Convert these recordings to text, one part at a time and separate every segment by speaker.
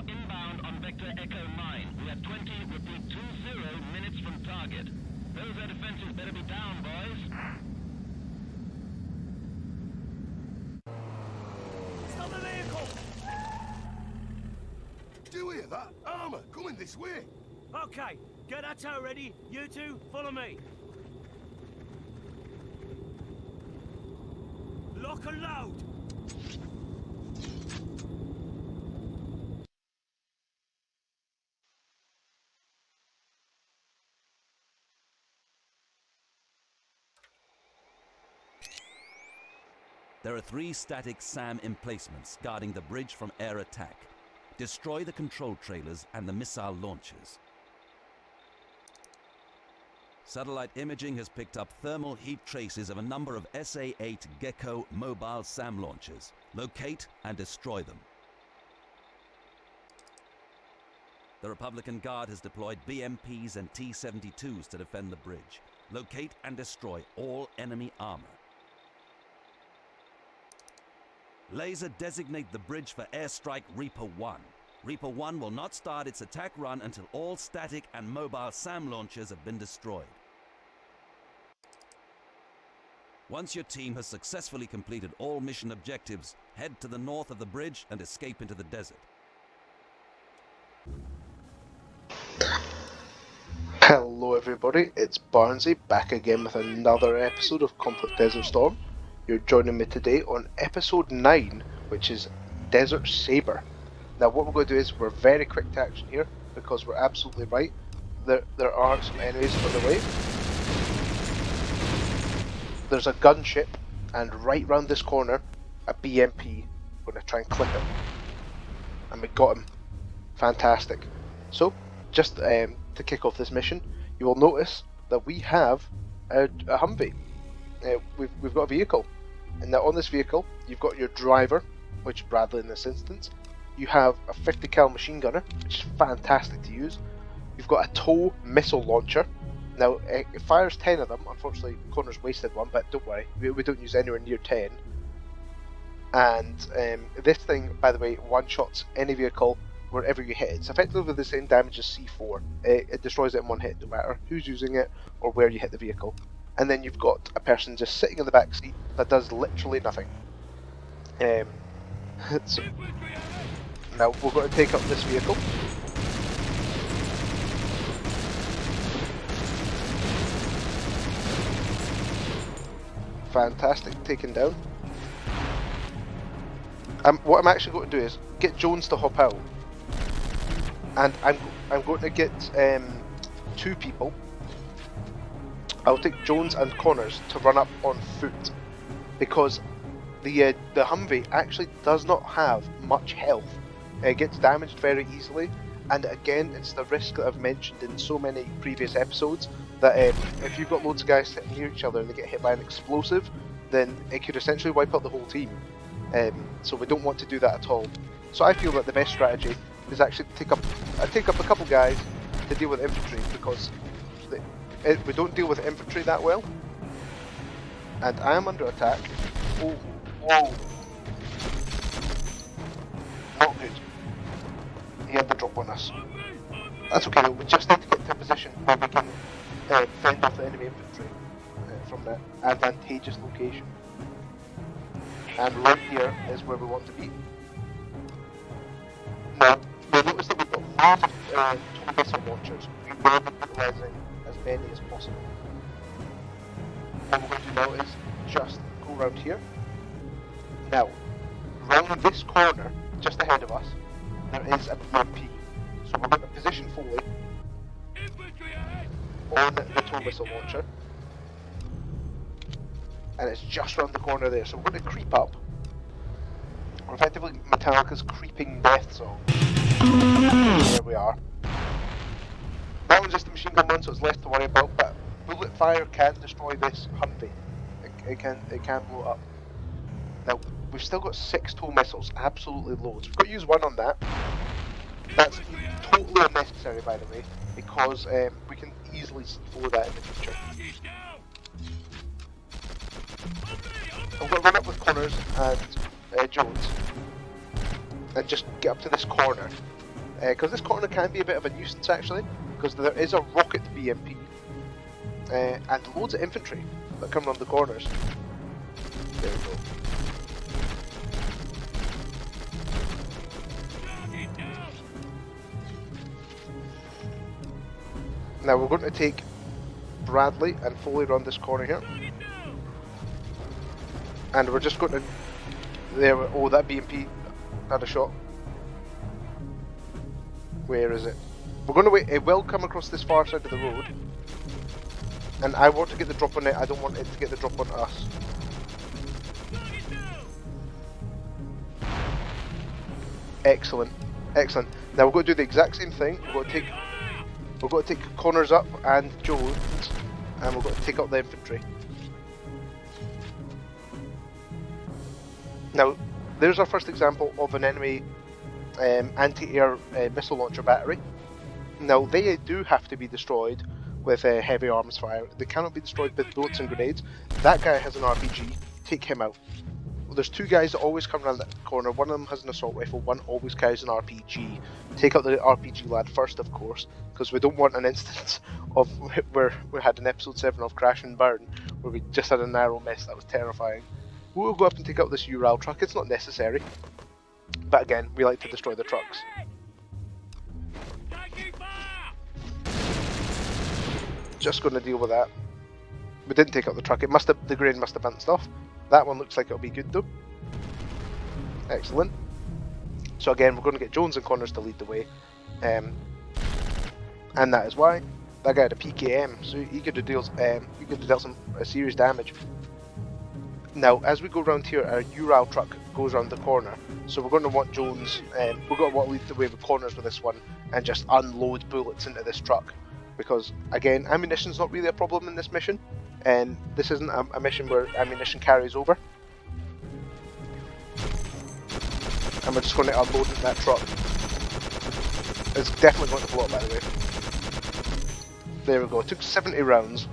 Speaker 1: inbound on Vector Echo 9. We are 20, repeat 20 minutes from target. Those air defenses better be down, boys.
Speaker 2: Stop the vehicle!
Speaker 3: Do you hear that? Armour coming this way.
Speaker 2: Okay, get that tow ready. You two, follow me. Lock and load!
Speaker 4: There are 3 static SAM emplacements guarding the bridge from air attack. Destroy the control trailers and the missile launchers. Satellite imaging has picked up thermal heat traces of a number of SA-8 Gecko mobile SAM launchers. Locate and destroy them. The Republican Guard has deployed BMPs and T-72s to defend the bridge. Locate and destroy all enemy armor. Laser designate the bridge for airstrike Reaper 1. Reaper 1 will not start its attack run until all static and mobile SAM launchers have been destroyed. Once your team has successfully completed all mission objectives, head to the north of the bridge and escape into the desert.
Speaker 5: Hello everybody, it's Barnsey back again with another episode of Conflict Desert Storm. You're joining me today on episode 9, which is Desert Saber. Now what we're going to do is we're very quick to action here, because we're absolutely right. There are some enemies on the way. There's a gunship, and right round this corner, a BMP. We're going to try and clip it. And we got him. Fantastic. So, just to kick off this mission, you will notice that we have a Humvee. We've got a vehicle, and now on this vehicle you've got your driver, which is Bradley in this instance. You have a 50 cal machine gunner, which is fantastic to use. You've got a tow missile launcher. Now it fires 10 of them. Unfortunately Connor's wasted one, but don't worry, we don't use anywhere near 10. And this thing, by the way, one-shots any vehicle wherever you hit it. It's effectively the same damage as C4. It destroys it in one hit, no matter who's using it or where you hit the vehicle. And then you've got a person just sitting in the back seat that does literally nothing. So, now we're going to take up this vehicle. Fantastic, taken down. What I'm actually going to do is get Jones to hop out, and I'm going to get 2 people. I'll take Jones and Connors to run up on foot, because the Humvee actually does not have much health. It gets damaged very easily, and again, it's the risk that I've mentioned in so many previous episodes, that if you've got loads of guys sitting near each other and they get hit by an explosive, then it could essentially wipe out the whole team. So we don't want to do that at all. So I feel that the best strategy is actually to take up a couple guys to deal with infantry, because we don't deal with infantry that well. And I am under attack. Oh, whoa. Not good. He had the drop on us. That's okay though, we just need to get to a position where we can fend off the enemy infantry from that advantageous location. And right here is where we want to be. Now, you'll notice that we've got loads of tow missile launchers. We will be utilising as many as possible. What we're going to do now is just go around here. Now, round this corner, just ahead of us, there is a BMP. So we're going to position fully on the tow missile launcher. And it's just round the corner there, so we're going to creep up. We're effectively Metallica's creeping death song. There we are. That one's just a machine gun one, so it's less to worry about, but bullet fire can destroy this Humvee. It can blow up. Now, we've still got 6 tow missiles, absolutely loads. We've got to use 1 on that. That's totally unnecessary, by the way, because we can easily C4 that in the future. I'm going to run up with Connors and Jones and just get up to this corner because this corner can be a bit of a nuisance actually, because there is a rocket BMP and loads of infantry that come around the corners. There we go. Now we're going to take Bradley and Foley around this corner here. And we're just going to... There, oh, that BMP had a shot. Where is it? We're going to wait. It will come across this far side of the road. And I want to get the drop on it. I don't want it to get the drop on us. Excellent. Excellent. Now we're going to do the exact same thing. We're going to take Connors up and Jones. And we're going to take up the infantry. Now, there's our first example of an enemy anti-air missile launcher battery. Now, they do have to be destroyed with heavy arms fire. They cannot be destroyed with bullets and grenades. That guy has an RPG. Take him out. Well, there's two guys that always come around that corner. One of them has an assault rifle. One always carries an RPG. Take out the RPG lad first, of course, because we don't want an instance of where we had an episode 7 of Crash and Burn, where we just had a narrow miss. That was terrifying. We'll go up and take out this Ural truck. It's not necessary. But again, we like to destroy the trucks. Just going to deal with that. We didn't take out the truck. It must have, the grain must have bounced off. That one looks like it'll be good though. Excellent. So again, we're going to get Jones and Connors to lead the way. And that is why. That guy had a PKM, so he could have dealt some serious damage. Now, as we go around here, our Ural truck goes around the corner, so we're going to want Jones, we're going to want to lead the way with Connors with this one, and just unload bullets into this truck. Because, again, ammunition's not really a problem in this mission, and this isn't a mission where ammunition carries over. And we're just going to unload into that truck. It's definitely going to blow up, by the way. There we go, it took 70 rounds.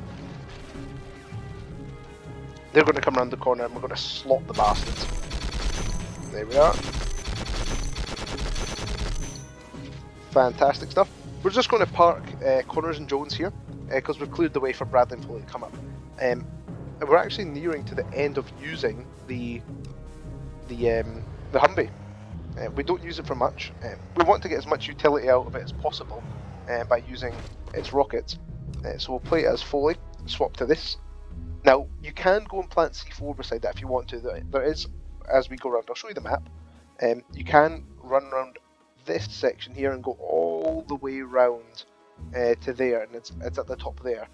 Speaker 5: They're going to come around the corner and we're going to slot the bastards. There we are. Fantastic stuff. We're just going to park Connors and Jones here because we've cleared the way for Bradley and Foley to come up. And we're actually nearing to the end of using the Humvee. We don't use it for much. We want to get as much utility out of it as possible by using its rockets. So we'll play it as Foley, swap to this. Now, you can go and plant C4 beside that if you want to. There is, as we go around, I'll show you the map. You can run around this section here and go all the way around to there, and it's at the top there.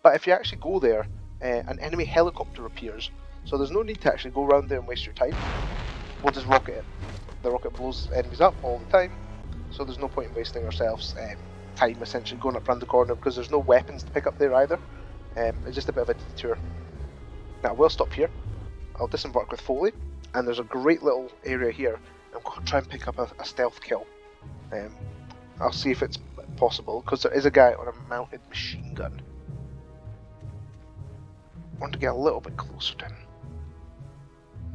Speaker 5: But if you actually go there, an enemy helicopter appears, so there's no need to actually go around there and waste your time. We'll just rocket it. The rocket blows enemies up all the time, so there's no point in wasting ourselves time essentially going up around the corner because there's no weapons to pick up there either. It's just a bit of a detour. Now we'll stop here. I'll disembark with Foley, and there's a great little area here. I'm going to try and pick up a stealth kill. I'll see if it's possible because there is a guy on a mounted machine gun. I want to get a little bit closer to him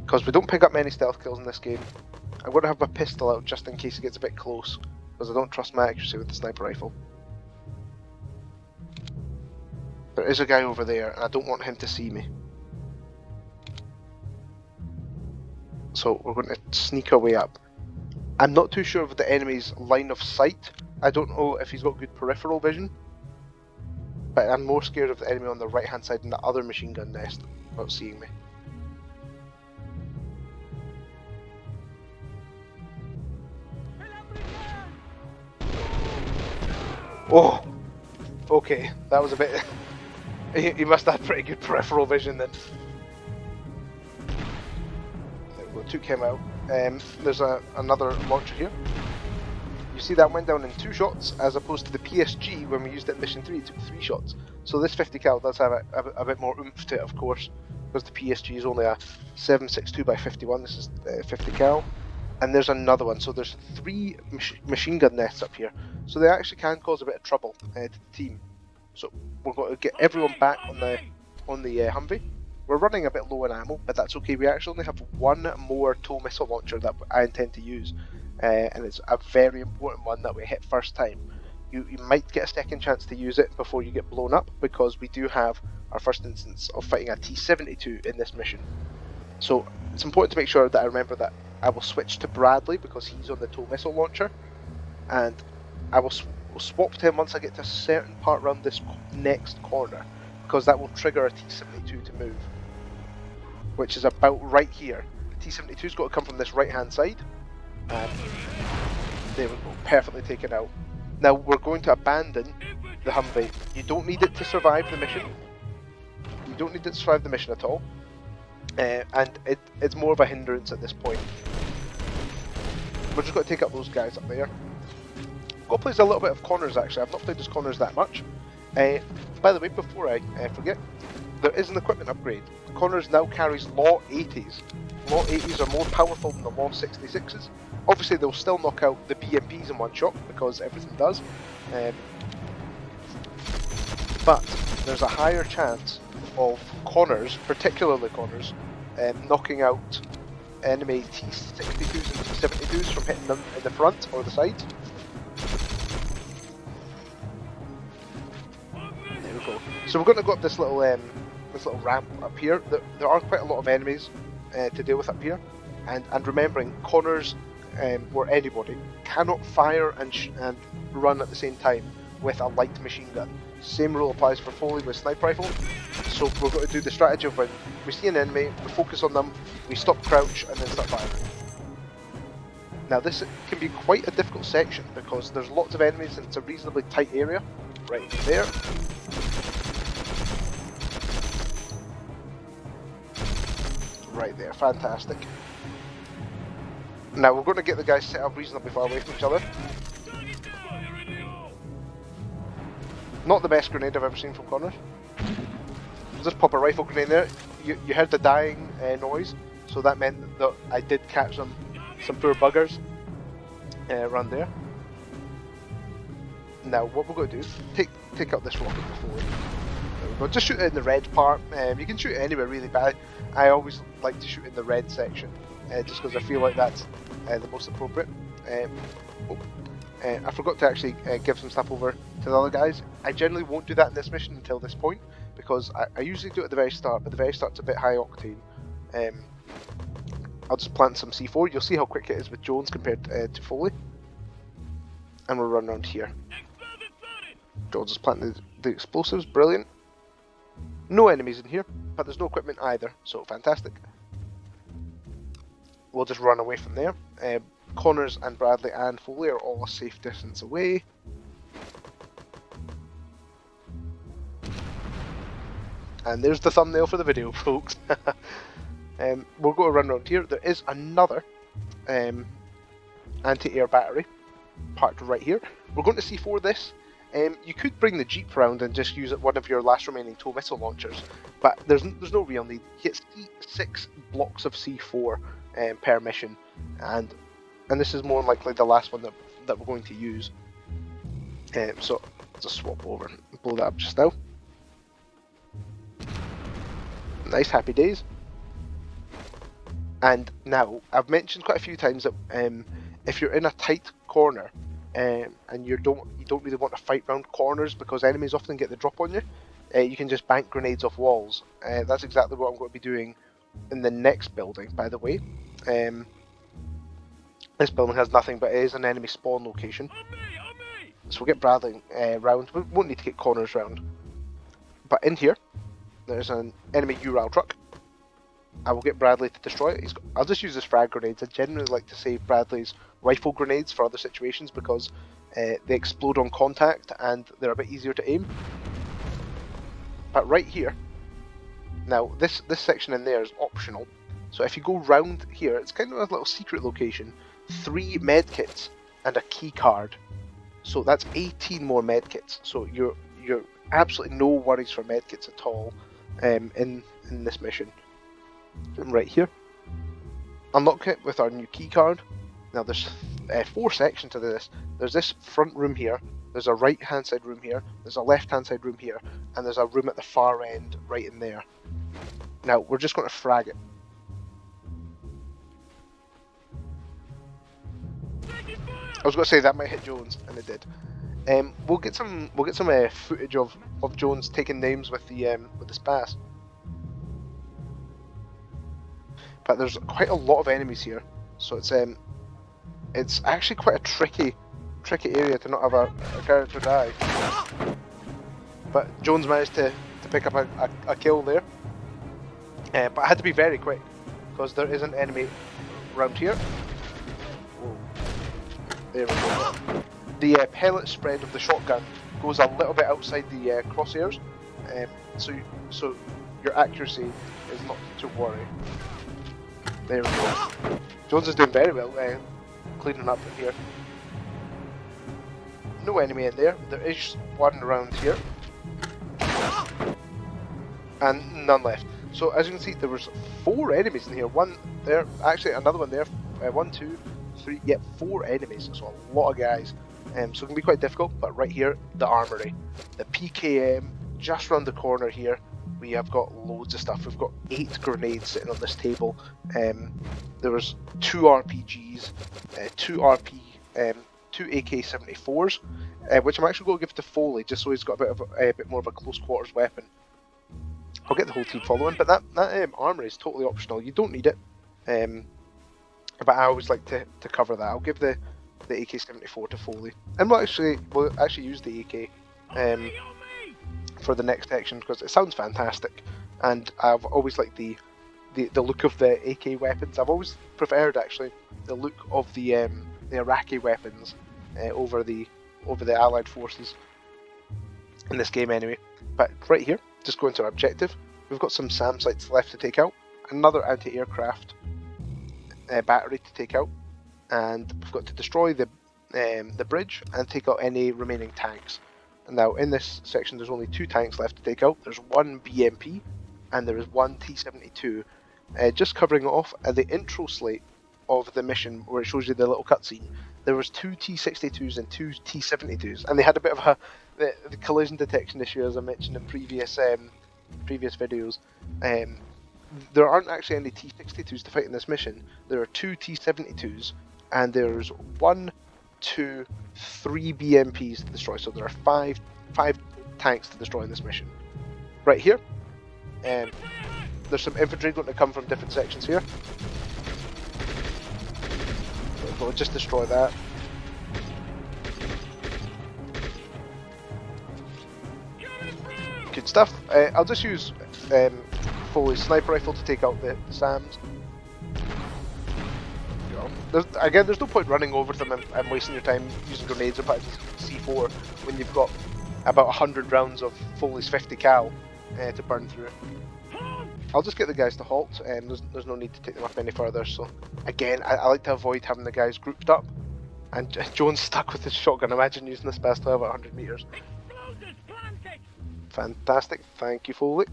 Speaker 5: because we don't pick up many stealth kills in this game. I'm going to have my pistol out just in case he gets a bit close because I don't trust my accuracy with the sniper rifle. There is a guy over there and I don't want him to see me. So we're going to sneak our way up. I'm not too sure of the enemy's line of sight. I don't know if he's got good peripheral vision. But I'm more scared of the enemy on the right hand side in the other machine gun nest about seeing me. Oh! Okay, that was a bit... He must have pretty good peripheral vision then. There we go, took him out. There's another launcher here. You see that went down in 2 shots, as opposed to the PSG when we used it in Mission 3, it took 3 shots. So this 50 cal does have a bit more oomph to it, of course, because the PSG is only a 7.62x51, this is 50 cal. And there's another one, so there's 3 machine gun nests up here. So they actually can cause a bit of trouble to the team. So we're going to get everyone back on the Humvee. We're running a bit low on ammo, but that's okay. We actually only have one more tow missile launcher that I intend to use, and it's a very important one that we hit first time. You might get a second chance to use it before you get blown up, because we do have our first instance of fighting a T-72 in this mission. So it's important to make sure that I remember that I will switch to Bradley because he's on the tow missile launcher, and I will swap to him once I get to a certain part around this next corner, because that will trigger a T-72 to move, which is about right here. The T-72's got to come from this right hand side, and there we go, perfectly taken out. Now we're going to abandon the Humvee. You don't need it to survive the mission. You don't need it to survive the mission at all. And it's more of a hindrance at this point. We're just going to take up those guys up there. I've got to play a little bit of Connors actually. I've not played as Connors that much. By the way, before I forget, there is an equipment upgrade. Connors now carries Law 80s. Law 80s are more powerful than the Law 66s. Obviously they'll still knock out the BMPs in one shot, because everything does. But there's a higher chance of Connors, particularly Connors, knocking out enemy T-62s and T-72s from hitting them in the front or the sides. There we go. So we're going to go up this little ramp up here. There are quite a lot of enemies to deal with up here, and remembering Connors or anybody cannot fire and run at the same time with a light machine gun. Same rule applies for Foley with sniper rifle. So we're going to do the strategy of when we see an enemy, we focus on them, we stop crouch and then start firing. Now this can be quite a difficult section because there's lots of enemies and it's a reasonably tight area. Right there. Right there, fantastic. Now we're going to get the guys set up reasonably far away from each other. Not the best grenade I've ever seen from Connors. Just pop a rifle grenade there. You heard the dying noise, so that meant that I did catch some poor buggers around there. Now what we're going to do is take out this rocket before. There we go. Just shoot it in the red part. You can shoot it anywhere really, but I always like to shoot in the red section, just because I feel like that's the most appropriate. I forgot to actually give some stuff over to the other guys. I generally won't do that in this mission until this point, because I usually do it at the very start, but the very start's a bit high octane. I'll just plant some C4. You'll see how quick it is with Jones compared to Foley. And we'll run around here. Jones has planted the explosives, brilliant. No enemies in here, but there's no equipment either, so fantastic. We'll just run away from there. Connors and Bradley and Foley are all a safe distance away. And there's the thumbnail for the video, folks. We'll go to run around here. There is another anti-air battery parked right here. We're going to C4 this. You could bring the Jeep around and just use one of your last remaining tow missile launchers, but there's no real need. You get 6 blocks of C4 per mission, and this is more likely the last one that we're going to use. So just swap over and blow that up just now. Nice, happy days. And now I've mentioned quite a few times that if you're in a tight corner and you don't really want to fight round corners because enemies often get the drop on you, you can just bank grenades off walls. That's exactly what I'm going to be doing in the next building, by the way. This building has nothing, but it is an enemy spawn location. So we'll get Bradley round. We won't need to get Connors round. But in here, there's an enemy Ural truck. I will get Bradley to destroy it. I'll just use his frag grenades. I generally like to save Bradley's rifle grenades for other situations because they explode on contact and they're a bit easier to aim. But right here, now this section in there is optional. So if you go round here, it's kind of a little secret location. 3 medkits and a key card. So that's 18 more medkits. So you're absolutely no worries for medkits at all in this mission. Right here. Unlock it with our new key card. Now there's 4 sections to this. There's this front room here. There's a right hand side room here. There's a left hand side room here, and there's a room at the far end right in there. Now, we're just going to frag it. I was going to say that might hit Jones, and it did. We'll get some footage of Jones taking names with the Spas. But there's quite a lot of enemies here, so it's actually quite a tricky area to not have a character die. But Jones managed to pick up a kill there. But I had to be very quick because there is an enemy around here. Whoa. There we go. The pellet spread of the shotgun goes a little bit outside the crosshairs, so your accuracy is not to worry. There we go. Jones is doing very well, cleaning up in here. No enemy in there. There is one around here, and none left. So as you can see, there was 4 enemies in here. One there, actually another one there. 1, 2, 3, yeah, 4 enemies. So a lot of guys. So it can be quite difficult. But right here, the armory, the PKM, just around the corner here. We have got loads of stuff. We've got 8 grenades sitting on this table. There was 2 RPGs, 2 AK-74s, which I'm actually going to give to Foley, just so he's got a bit more of a close quarters weapon. I'll get the whole team following, but that armour is totally optional. You don't need it, but I always like to cover that. I'll give the AK-74 to Foley, and we'll actually use the AK for the next section because it sounds fantastic, and I've always liked the look of the AK weapons. I've always preferred actually the look of the Iraqi weapons over the Allied forces in this game anyway. But right here, just going to our objective, we've got some SAM sites left to take out, another anti-aircraft battery to take out, and we've got to destroy the bridge and take out any remaining tanks. And now in this section there's only 2 tanks left to take out. There's 1 BMP and there is 1 T-72. Just covering it off at the intro slate of the mission where it shows you the little cutscene, there was 2 T-62s and 2 T-72s, and they had a bit of the collision detection issue, as I mentioned in previous videos. There aren't actually any T-62s to fight in this mission. There are 2 T-72s, and there's 1, 2, 3 BMPs to destroy. So there are 5 tanks to destroy in this mission. Right here, there's some infantry going to come from different sections here. We'll just destroy that. Good stuff. I'll just use Foley's sniper rifle to take out the SAMs. There's no point running over them and wasting your time using grenades or putting C4 when you've got about 100 rounds of Foley's 50 cal to burn through. I'll just get the guys to halt, and there's no need to take them up any further. So again, I like to avoid having the guys grouped up, and Jones stuck with his shotgun. Imagine using this past 100 meters. Fantastic, thank you, Foley.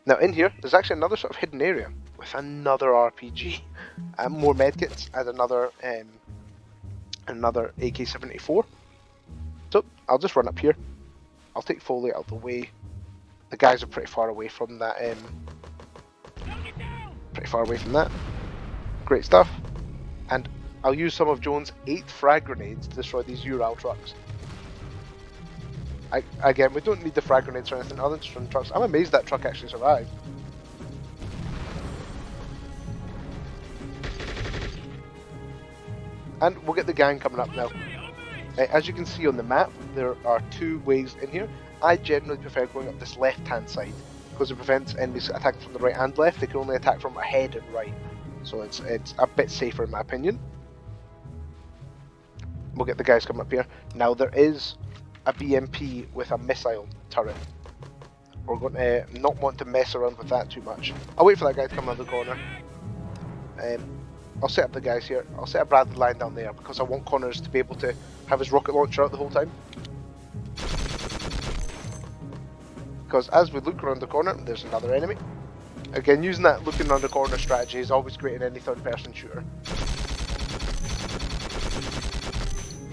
Speaker 5: Now in here, there's actually another sort of hidden area with another RPG, more medkits, and another AK-74. So I'll just run up here. I'll take Foley out of the way. The guys are pretty far away from that. Great stuff. And I'll use some of Jones' 8 frag grenades to destroy these Ural trucks. Again, we don't need the frag grenades or anything other than destroying trucks. I'm amazed that truck actually survived. And we'll get the gang coming up now. As you can see on the map, there are 2 ways in here. I generally prefer going up this left-hand side because it prevents enemies attacking from the right and left. They can only attack from ahead and right, so it's a bit safer in my opinion. We'll get the guys coming up here. Now there is a BMP with a missile turret. We're going to not want to mess around with that too much. I'll wait for that guy to come around the corner. I'll set up the guys here. I'll set a Bradley line down there because I want Connors to be able to have his rocket launcher out the whole time. Because as we look around the corner, there's another enemy. Again, using that looking around the corner strategy is always great in any third-person shooter.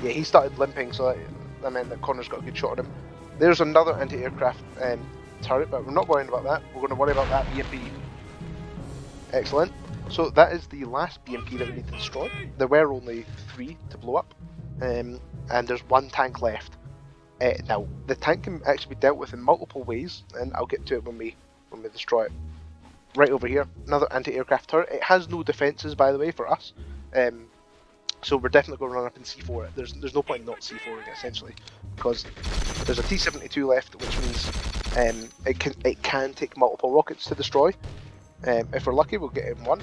Speaker 5: Yeah, he started limping, so that meant that Connor's got a good shot on him. There's another anti-aircraft turret, but we're not worrying about that. We're going to worry about that BMP. Excellent. So that is the last BMP that we need to destroy. There were only 3 to blow up, and there's 1 tank left. Now, the tank can actually be dealt with in multiple ways, and I'll get to it when we destroy it. Right over here, another anti-aircraft turret. It has no defences, by the way, for us. So we're definitely going to run up and C4 it. There's no point in not C4ing it, essentially, because there's a T-72 left, which means it can take multiple rockets to destroy. If we're lucky, we'll get in 1.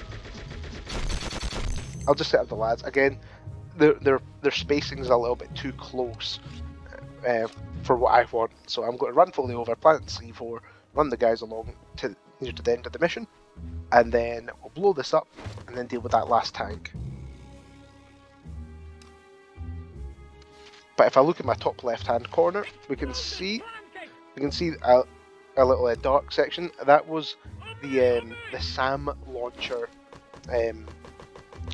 Speaker 5: I'll just set up the lads again. Their spacing is a little bit too close for what I want, so I'm going to run fully over, plant C4, run the guys along near to the end of the mission, and then we'll blow this up and then deal with that last tank. But if I look at my top left-hand corner, we can see a little dark section. That was the SAM launcher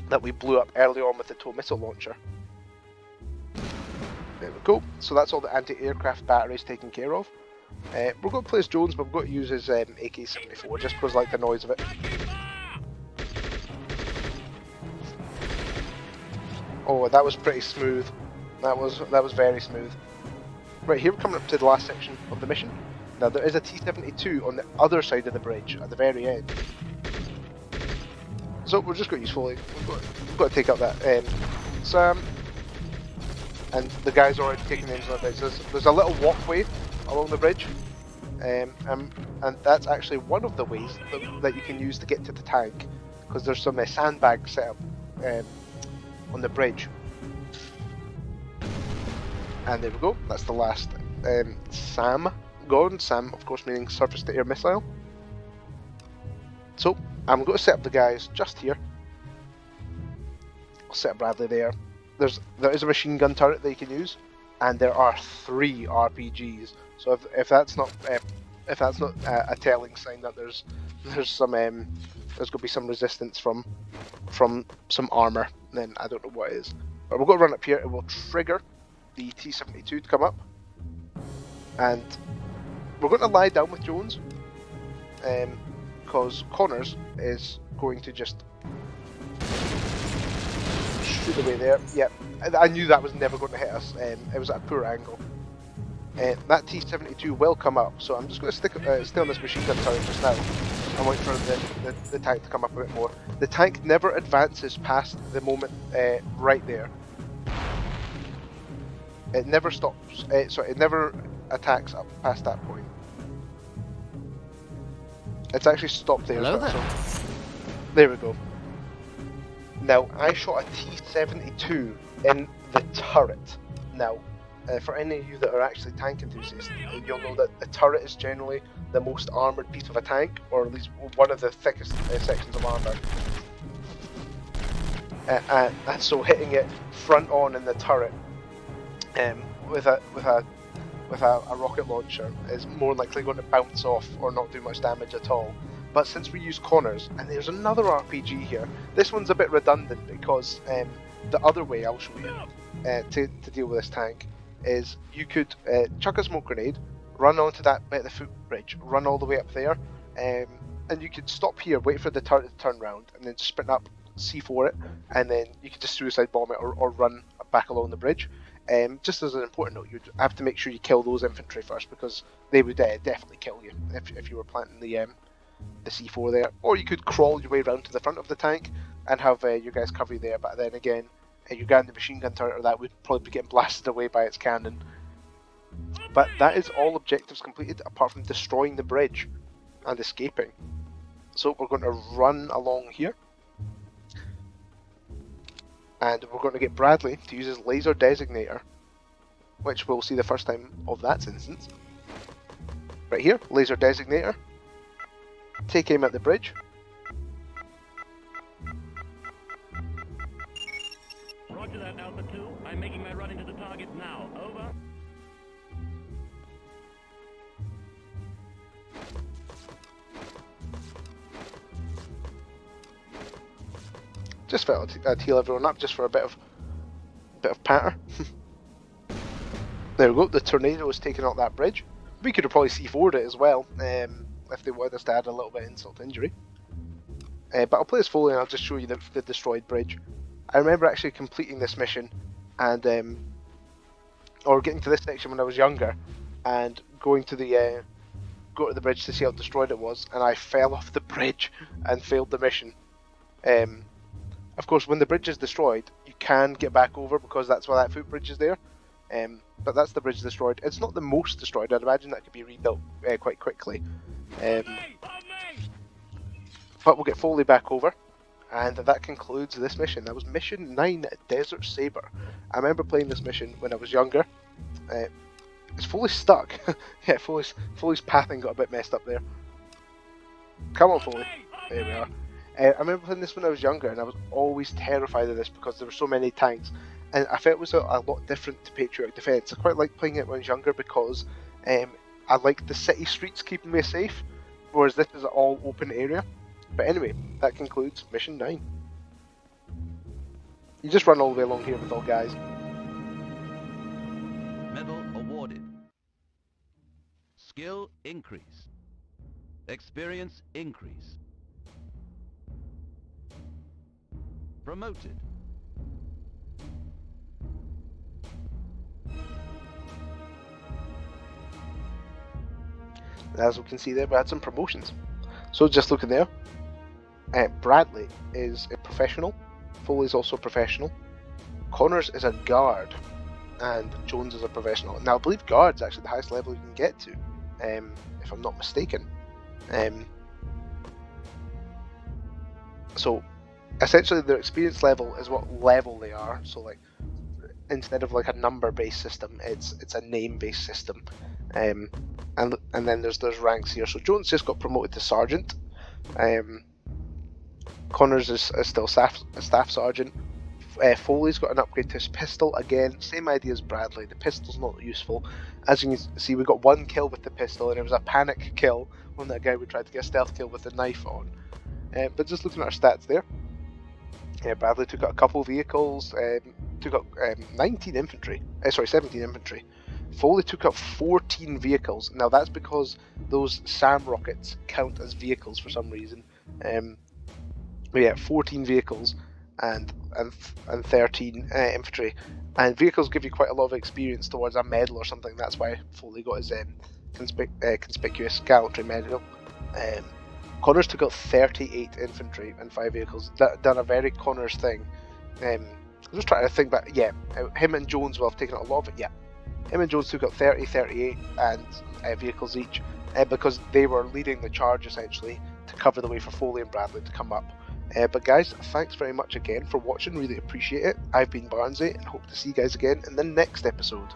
Speaker 5: that we blew up early on with the TOW missile launcher. There we go. So that's all the anti-aircraft batteries taken care of. We're going to place Jones, but we've got to use his AK-74 just because I like the noise of it. Oh, that was pretty smooth. That was very smooth. Right, here we're coming up to the last section of the mission. Now there is a T-72 on the other side of the bridge at the very end. So we're just going to use fully. We've got to take up that SAM. And the guy's already taking names on the bridge. There's a little walkway along the bridge. And that's actually one of the ways that you can use to get to the tank. Because there's some sandbags set up on the bridge. And there we go, that's the last SAM gone. SAM, of course, meaning surface-to-air missile. So, I'm going to set up the guys just here. I'll set up Bradley there. There is a machine gun turret that you can use, and there are 3 RPGs. So if that's not a telling sign that there's some there's going to be some resistance from some armour, then I don't know what it is. But we're going to run up here. It will trigger the T-72 to come up, and we're going to lie down with Jones because Connors is going to just shoot away there. Yep, I knew that was never going to hit us. It was at a poor angle. That T-72 will come up, so I'm just going to stay on this machine gun turret just now and wait for the tank to come up a bit more. The tank never advances past the moment right there. It never stops, it never attacks up past that point. It's actually stopped there.
Speaker 2: Hello
Speaker 5: as well, so there we go. Now, I shot a T-72 in the turret. Now, for any of you that are actually tank enthusiasts, you'll know that the turret is generally the most armoured piece of a tank, or at least one of the thickest sections of armour. And so hitting it front on in the turret with a rocket launcher is more likely going to bounce off or not do much damage at all. But since we use Connors, and there's another RPG here, this one's a bit redundant because the other way I'll show you to deal with this tank is you could chuck a smoke grenade, run onto that bit of the footbridge, run all the way up there, and you could stop here, wait for the turret to turn round, and then sprint up, C4 it, and then you could just suicide bomb it or run back along the bridge. Just as an important note, you'd have to make sure you kill those infantry first because they would definitely kill you if you were planting the C4 there. Or you could crawl your way around to the front of the tank and have your guys cover you there, but then again, your guy in the machine gun turret or that would probably be getting blasted away by its cannon. But that is all objectives completed apart from destroying the bridge and escaping. So we're going to run along here. And we're going to get Bradley to use his laser designator, which we'll see the first time of that instance. Right here, laser designator. Take aim at the bridge.
Speaker 1: Roger that, Alpha 2. I'm making my run into the target now. Over.
Speaker 5: Just felt I'd heal everyone up just for a bit of patter. There we go. The tornado is taking out that bridge. We could have probably C4'd it as well, if they wanted us to add a little bit of insult to injury. But I'll play as Foley and I'll just show you the destroyed bridge. I remember actually completing this mission, and or getting to this section when I was younger, and going to the bridge to see how destroyed it was, and I fell off the bridge and failed the mission. Of course, when the bridge is destroyed, you can get back over because that's why that footbridge is there. But that's the bridge destroyed. It's not the most destroyed. I'd imagine that could be rebuilt quite quickly. But we'll get Foley back over, and that concludes this mission. That was mission 9, Desert Saber. I remember playing this mission when I was younger. Is Foley stuck? Yeah, Foley's pathing got a bit messed up there. Come on, Foley. There we are. I remember playing this when I was younger, and I was always terrified of this because there were so many tanks. And I felt it was a lot different to Patriotic Defence. I quite liked playing it when I was younger because I liked the city streets keeping me safe, whereas this is an all open area. But anyway, that concludes mission 9. You just run all the way along here with all guys.
Speaker 4: Medal awarded. Skill increase. Experience increase. Promoted.
Speaker 5: As we can see there, we had some promotions. So just looking there, Bradley is a professional, Foley's also a professional, Connors is a guard, and Jones is a professional. Now I believe guard's actually the highest level you can get to, if I'm not mistaken. So essentially their experience level is what level they are. So like instead of like a number based system, it's a name based system. And then there's ranks here. So Jones just got promoted to sergeant. Connors is still a staff sergeant. Foley's got an upgrade to his pistol. Again, same idea as Bradley. The pistol's not useful. As you can see, we got 1 kill with the pistol, and it was a panic kill on that guy we tried to get a stealth kill with the knife on. But just looking at our stats there, Bradley took out a couple vehicles, took out 17 infantry. Foley took out 14 vehicles. Now that's because those SAM rockets count as vehicles for some reason. But yeah, 14 vehicles and 13 infantry. And vehicles give you quite a lot of experience towards a medal or something. That's why Foley got his conspicuous gallantry medal. Connors took out 38 infantry and 5 vehicles. Done a very Connors thing. I'm just trying to think back. Yeah, him and Jones will have taken out a lot of it. Yeah. Him and Jones took out 30, 38 and vehicles each because they were leading the charge essentially to cover the way for Foley and Bradley to come up. But guys, thanks very much again for watching, really appreciate it. I've been Barnsey and hope to see you guys again in the next episode.